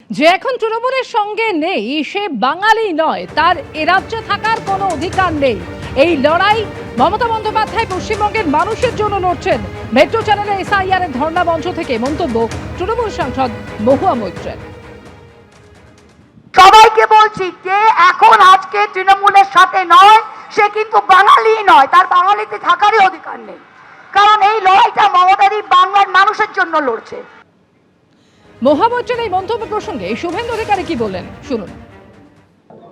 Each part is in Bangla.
যে এখন তৃণমূলের সঙ্গে নেই সে বাঙালি নয়, তার এ রাজ্যে থাকার কোনো অধিকার নেই। এই লড়াই মমতা বন্দ্যোপাধ্যায় পশ্চিমবঙ্গের মানুষের জন্য লড়ছেন। মেট্রো চ্যানেলে এসআইআর এর ধর্ণা মঞ্চ থেকে মন্তব্য তৃণমূল সাংসদ মহুয়া মৈত্রের। সবাইকে বলছি যে এখন আজকে তৃণমূলের সাথে নয়, সে কিন্তু বাঙালি নয়, তার বাঙালিতে থাকারই অধিকার নেই। কারণ এই লড়াইটা মমতাদি বাংলার মানুষের জন্য লড়ছে। মহুয়া মৈত্রের এই মন্তব্য প্রসঙ্গে শুভেন্দু অধিকারী কি বললেন শুনুন।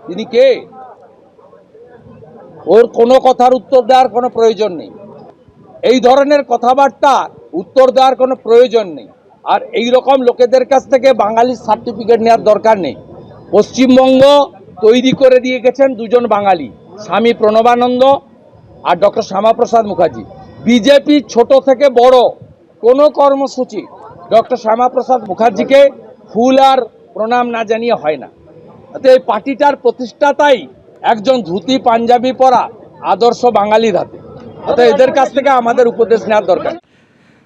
তিনি কে? ওর কোনো কথার উত্তর দেওয়ার কোনো প্রয়োজন নেই। এই ধরনের কথাবার্তা উত্তর দেওয়ার কোনো প্রয়োজন নেই। আর এই রকম লোকেদের কাছ থেকে বাঙালির সার্টিফিকেট নেওয়ার দরকার নেই। পশ্চিমবঙ্গ তৈরি করে দিয়ে গেছেন দুজন বাঙালি, স্বামী প্রণবানন্দ আর ডক্টর শ্যামাপ্রসাদ মুখার্জি। বিজেপি ছোট থেকে বড় কোনো কর্মসূচি ডক্টর শ্যামাপ্রসাদ মুখার্জিকে ফুল আর প্রণাম না জানিয়ে হয় না। এই পার্টিটার প্রতিষ্ঠাতাই একজন ধুতি পাঞ্জাবি পরা আদর্শ বাঙালির হাতে। এদের কাছ থেকে আমাদের উপদেশ নেওয়ার দরকার।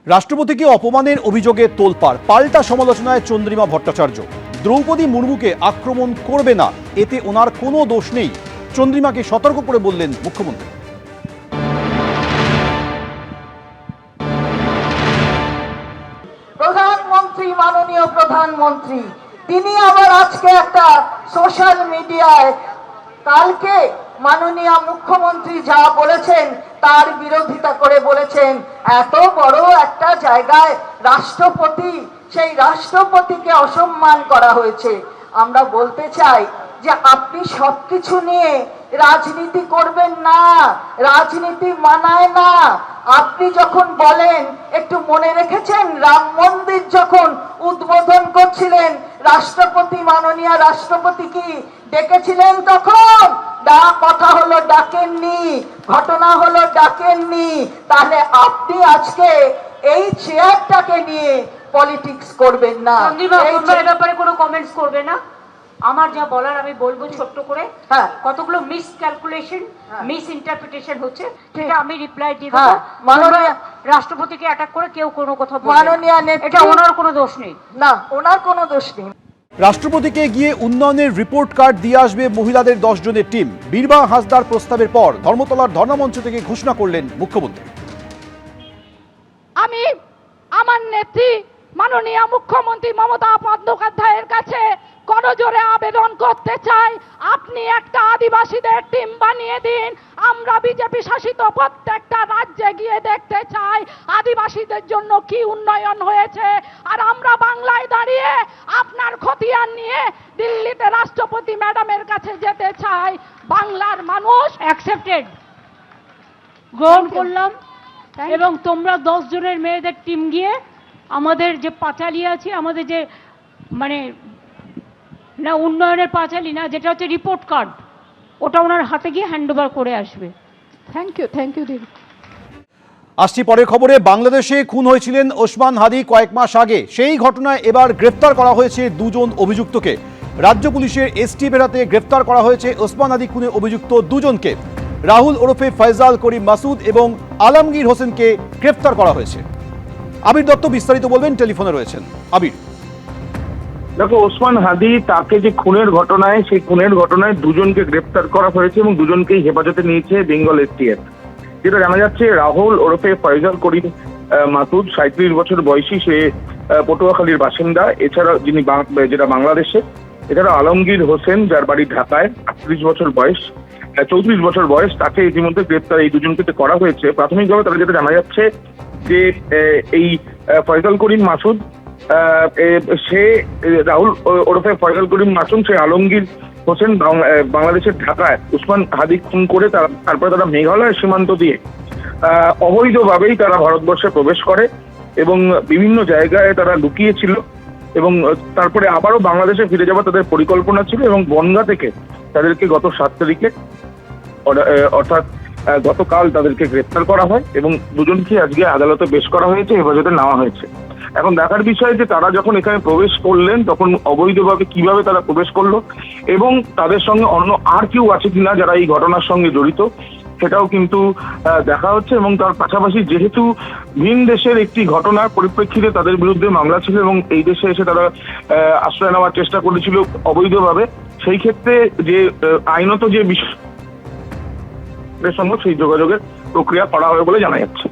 রাষ্ট্রপতিকে অপমানের অভিযোগে তোলপাড়, পাল্টা সমালোচনায় চন্দ্রিমা ভট্টাচার্য। দ্রৌপদী মুর্মুকে আক্রমণ করবে না, এতে ওনার কোনো দোষ নেই, চন্দ্রিমাকে সতর্ক করে বললেন মুখ্যমন্ত্রী। প্রধানমন্ত্রী, মাননীয় প্রধানমন্ত্রী, তিনি আবার আজকে একটা সোশ্যাল মিডিয়ায় কালকে মাননীয় মুখ্যমন্ত্রী যা বলেছেন তার বিরোধিতা করে বলেছেন এত বড় একটা জায়গায় রাষ্ট্রপতি, সেই রাষ্ট্রপতিকে অসম্মান করা হয়েছে। আমরা বলতে চাই যে আপনি সবকিছু নিয়ে রাজনীতি করবেন না, রাজনীতি মানায় না। আপনি যখন বলেন, একটু মনে রেখেছেন রাম মন্দির যখন উদ্বোধন করছিলেন রাষ্ট্রপতি, মাননীয় রাষ্ট্রপতি কি ডেকেছিলেন? তখন কথা হলো ডাকেননি, ঘটনা হলো ডাকেননি। তাহলে আপনি আজকে এই চেয়ারটাকে নিয়ে পলিটিক্স করবেন না। এই ব্যাপারে কোনো কমেন্টস করবে না। আমার যা বলার আমি বলবো ছোট্ট করে। কতগুলো মিস ক্যালকুলেশন, মিস ইন্টারপ্রিটেশন হচ্ছে, সেটা আমি রিপ্লাই দিব। মাননীয় রাষ্ট্রপতিকে অ্যাটাক করে কেউ কোনো কথা বলবে মাননীয় নেত্রী, এটা ওনার কোনো দোষ নেই। না, ওনার কোনো দোষ নেই। রাষ্ট্রপতিকে গিয়ে উন্নয়নের রিপোর্ট কার্ড দিয়ে আসবে মহিলাদের 10 জনের টিম। বীরবা হাসদার প্রস্তাবের পর ধর্মতলার ধর্ণামঞ্চ থেকে ঘোষণা করলেন মুখ্যমন্ত্রী। আমি আমার নেত্রী মাননীয় মুখ্যমন্ত্রী মমতা বন্দ্যোপাধ্যায়ের কাছে করজোরে আবেদন করতে চাই, আপনি একটা আদিবাসীদের টিম বানিয়ে দিন। আমরা বিজেপি শাসিত প্রত্যেকটা রাজ্যে গিয়ে দেখতে চাই আদিবাসীদের জন্য কি উন্নয়ন হয়েছে। আর আমরা বাংলায় দাঁড়িয়ে আপনার খতিয়ান নিয়ে দিল্লিতে রাষ্ট্রপতি ম্যাডামের কাছে যেতে চাই। বাংলার মানুষ অ্যাকসেপ্টেড, গ্রহণ করলাম। এবং তোমরা 10 জনের মেয়েদের টিম গিয়ে আমাদের যে পাঁচালী আছে, আমাদের যে মানে না উন্নয়নের পাঁচালী না, যেটা হচ্ছে রিপোর্ট কার্ড, ওটা ওনার হাতে গিয়ে হ্যান্ডওভার করে আসবে। থ্যাংক ইউ দিদি। আসছি পরের খবরে। বাংলাদেশে খুন হয়েছিলেন ওসমান হাদি কয়েক মাস আগে। সেই ঘটনায় এবার গ্রেফতার করা হয়েছে দুজন অভিযুক্তকে। রাজ্য পুলিশের এসটিএফের হাতে গ্রেফতার করা হয়েছে ওসমান হাদি খুনে অভিযুক্ত দুজনকে। রাহুল ওরফে ফয়জাল করিম মাসুদ এবং আলমগীর হোসেনকে গ্রেফতার করা হয়েছে। আবির দত্ত বিস্তারিত বলবেন, টেলিফোনে রয়েছেন আবির। দেখো, ওসমান হাদি তাকে যে খুনের ঘটনায়, সেই খুনের ঘটনায় দুজনকে গ্রেপ্তার করা হয়েছে এবং দুজনকেই হেফাজতে নিয়েছে বেঙ্গল এসটিএফ। যেটা জানা যাচ্ছে, রাহুল ওরফে ফয়জাল করিম মাসুদ 37 বছর বয়সী, সে পটুয়াখালীর বাসিন্দা। এছাড়া যিনি যেটা বাংলাদেশে, এছাড়া আলমগীর হোসেন যার বাড়ি ঢাকায়, 38 বছর বয়স, 34 বছর বয়স, তাকে ইতিমধ্যে গ্রেপ্তার এই দুজনকে করা হয়েছে। প্রাথমিকভাবে তারা যেটা জানা যাচ্ছে যে এই ফয়জাল করিম মাসুদ, সে রাহুল ওরফে ফয়জাল করিম মাসুদ, সে আলমগীর হোসেন বাংলাদেশের ঢাকায় উসমান হাদি খুন করে তারপরে তারা মেঘালয় সীমান্ত দিয়ে অবৈধভাবেই তারা ভারতবর্ষে প্রবেশ করে এবং বিভিন্ন জায়গায় তারা লুকিয়েছিল এবং তারপরে আবারও বাংলাদেশে ফিরে যাওয়ার তাদের পরিকল্পনা ছিল। এবং বনগাঁ থেকে তাদেরকে গত 7 তারিখে অর্থাৎ গতকাল তাদেরকে গ্রেপ্তার করা হয় এবং দুজনকে আজকে আদালতে পেশ করা হয়েছে, হেফাজতে নেওয়া হয়েছে। এখন দেখার বিষয় যে তারা যখন এখানে প্রবেশ করলেন তখন অবৈধভাবে কিভাবে তারা প্রবেশ করলো এবং তাদের সঙ্গে অন্য আর কেউ আছে কিনা যারা এই ঘটনার সঙ্গে জড়িত, সেটাও কিন্তু দেখা হচ্ছে। এবং তার পাশাপাশি যেহেতু ভিন দেশের একটি ঘটনার পরিপ্রেক্ষিতে তাদের বিরুদ্ধে মামলা ছিল এবং এই দেশে এসে তারা আশ্রয় নেওয়ার চেষ্টা করেছিল অবৈধভাবে, সেই ক্ষেত্রে যে আইনত যে বিষয়ের সঙ্গে সেই যোগাযোগের প্রক্রিয়া করা হবে বলে জানা যাচ্ছে।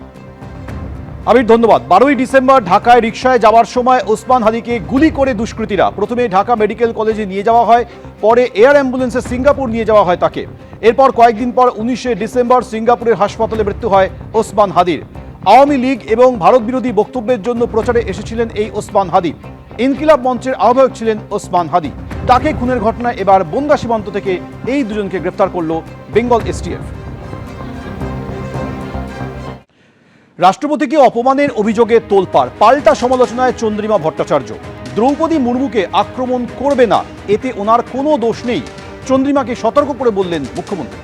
আবির, ধন্যবাদ। 12ই ডিসেম্বর ঢাকায় রিকশায় যাওয়ার সময় ওসমান হাদিকে গুলি করে দুষ্কৃতীরা প্রথমে ঢাকা মেডিকেল কলেজে নিয়ে যাওয়া হয়, পরে এয়ার অ্যাম্বুলেন্সে সিঙ্গাপুর নিয়ে যাওয়া হয় তাকে। এরপর কয়েকদিন পর 19শে ডিসেম্বর সিঙ্গাপুরের হাসপাতালে মৃত্যু হয় ওসমান হাদির। আওয়ামী লীগ এবং ভারত বিরোধী বক্তব্যের জন্য প্রচারে এসেছিলেন এই ওসমান হাদি। ইনকিলাব মঞ্চের আহ্বায়ক ছিলেন ওসমান হাদি। তাকে খুনের ঘটনায় এবার বনগাঁ সীমান্ত থেকে এই দুজনকে গ্রেফতার করল বেঙ্গল এসটিএফ। রাষ্ট্রপতিকে অপমানের অভিযোগে তোলপাড়, পাল্টা সমালোচনায় চন্দ্রিমা ভট্টাচার্য। দ্রৌপদী মুর্মুকে আক্রমণ করবে না, এতে ওনার কোনো দোষ নেই, চন্দ্রিমাকে সতর্ক করে বললেন মুখ্যমন্ত্রী।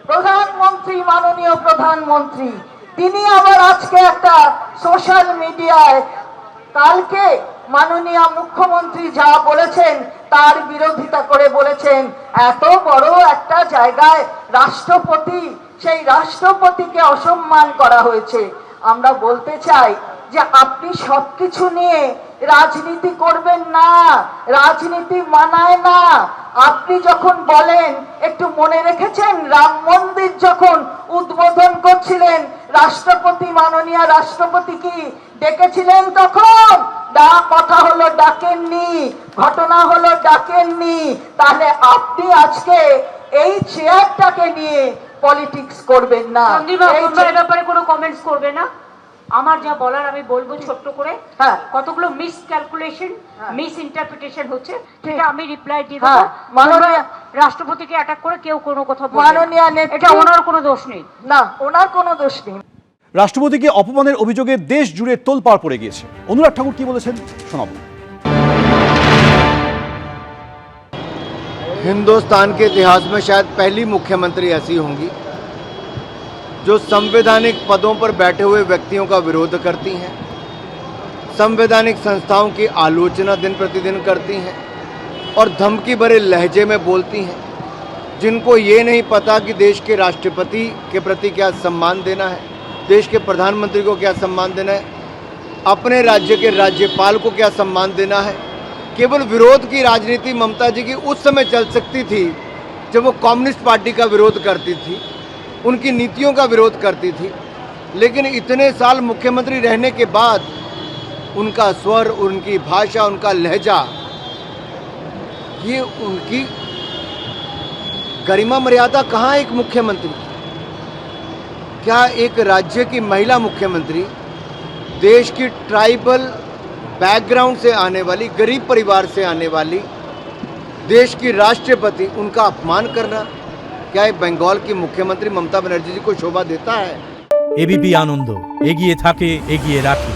প্রধানমন্ত্রী, মাননীয় প্রধানমন্ত্রী, তিনি আবার আজকে একটা সোশ্যাল মিডিয়ায় কালকে মাননীয় মুখ্যমন্ত্রী যা বলেছেন তার বিরোধিতা করে বলেছেন এত বড় একটা জায়গায় রাষ্ট্রপতি, সেই রাষ্ট্রপতিকে অসম্মান করা হয়েছে। আমরা বলতে চাই যে আপনি সবকিছু নিয়ে রাজনীতি করবেন না, রাজনীতি মানায় না। আপনি যখন বলেন, একটু মনে রেখেছেন রাম মন্দির যখন উদ্বোধন করছিলেন রাষ্ট্রপতি, মাননীয় রাষ্ট্রপতি কি ডেকেছিলেন? তখন কথা হলো ডাকেননি, ঘটনা হলো ডাকেননি। তাহলে আপনি আজকে এই চেয়ারটাকে নিয়ে পলিটিক্স করবেন না। এই ব্যাপারে কোনো কমেন্টস করবে না। আমার যা বলার আমি বলবো ছোট্ট করে। হ্যাঁ, কতগুলো মিস ক্যালকুলেশন, মিস ইন্টারপ্রিটেশন হচ্ছে, ঠিক আমি রিপ্লাই দিয়ে দেবো। মাননীয় রাষ্ট্রপতিকে অ্যাটাক করে কেউ কোনো কথা বলবে না, মাননীয় নেত্রী, এটা ওনার কোনো দোষ নেই। না, ওনার কোনো দোষ নেই। রাষ্ট্রপতিকে অপমানের অভিযোগে দেশ জুড়ে তোলপাড় পড়ে গিয়েছে। অনুরাগ ঠাকুর কি বলেছেন শোনাবো। हिंदुस्तान के इतिहास में शायद पहली मुख्यमंत्री ऐसी होंगी जो संवैधानिक पदों पर बैठे हुए व्यक्तियों का विरोध करती हैं, संवैधानिक संस्थाओं की आलोचना दिन प्रतिदिन करती हैं और धमकी भरे लहजे में बोलती हैं, जिनको ये नहीं पता कि देश के राष्ट्रपति के प्रति क्या सम्मान देना है, देश के प्रधानमंत्री को क्या सम्मान देना है, अपने राज्य के राज्यपाल को क्या सम्मान देना है। केवल विरोध की राजनीति ममता जी की उस समय चल सकती थी जब वो कम्युनिस्ट पार्टी का विरोध करती थी, उनकी नीतियों का विरोध करती थी। लेकिन इतने साल मुख्यमंत्री रहने के बाद उनका स्वर, उनकी भाषा, उनका लहजा, ये उनकी गरिमा मर्यादा कहाँ एक मुख्यमंत्री? क्या एक राज्य की महिला मुख्यमंत्री, देश की ट्राइबल बैकग्राउंड से आने वाली, गरीब परिवार से आने वाली, देश की राष्ट्रपति, उनका अपमान करना क्या ये बंगाल की मुख्यमंत्री ममता बनर्जी जी को शोभा देता है? एबीपी आनंद एगिए थाके एगिए राखे।